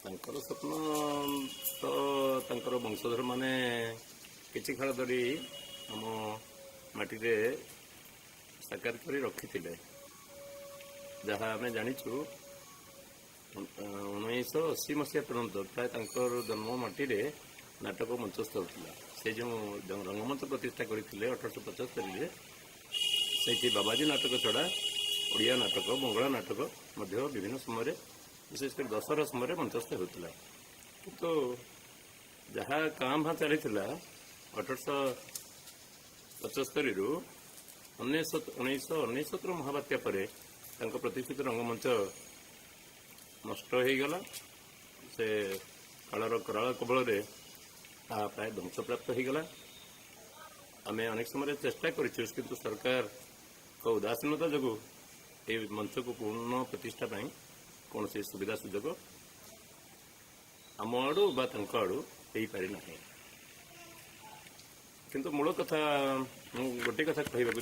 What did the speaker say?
ତାଙ୍କର ସ୍ୱପ୍ନ ତ ତାଙ୍କର ବଂଶଧର ମାନେ କିଛି କାଳ ଧରି ଆମ ମାଟିରେ ସାକାର କରି ରଖିଥିଲେ। ଯାହା ଆମେ ଜାଣିଛୁ 1980 ମସିହା ପର୍ଯ୍ୟନ୍ତ ପ୍ରାୟ ତାଙ୍କର ଜନ୍ମ ମାଟିରେ ନାଟକ ମଞ୍ଚସ୍ଥ ହେଉଥିଲା। ସେ ଯେଉଁ ରଙ୍ଗମଞ୍ଚ ପ୍ରତିଷ୍ଠା କରିଥିଲେ 1875ରେ, ସେଇଠି ବାବାଜୀ ନାଟକ ଛଡ଼ା ଓଡ଼ିଆ ନାଟକ, ବଙ୍ଗଳା ନାଟକ ମଧ୍ୟ ବିଭିନ୍ନ ସମୟରେ, ବିଶେଷ କରି ଦଶହରା ସମୟରେ ମଞ୍ଚସ୍ଥ ହେଉଥିଲା। କିନ୍ତୁ ଯାହା କାଁ ଭାଁ ଚାଲିଥିଲା 1875ରୁ 1999ର ମହାବାତ୍ୟା ପରେ ତାଙ୍କ ପ୍ରତିଷ୍ଠିତ ରଙ୍ଗମଞ୍ଚ ନଷ୍ଟ ହୋଇଗଲା। ସେ କାଳର କରାଳ କବଳରେ ତାହା ପ୍ରାୟ ଧ୍ୱଂସପ୍ରାପ୍ତ ହୋଇଗଲା। ଆମେ ଅନେକ ସମୟରେ ଚେଷ୍ଟା କରିଛୁ, କିନ୍ତୁ ସରକାରଙ୍କ ଉଦାସୀନତା ଯୋଗୁଁ ଏହି ମଞ୍ଚକୁ ପୁନଃ ପ୍ରତିଷ୍ଠା ପାଇଁ କୌଣସି ସୁବିଧା ସୁଯୋଗ ଆମ ଆଡ଼ୁ ବା ତାଙ୍କ ଆଡ଼ୁ ହେଇପାରି ନାହିଁ। କିନ୍ତୁ ମୂଳ କଥା, ମୁଁ ଗୋଟିଏ କଥା କହିବାକୁ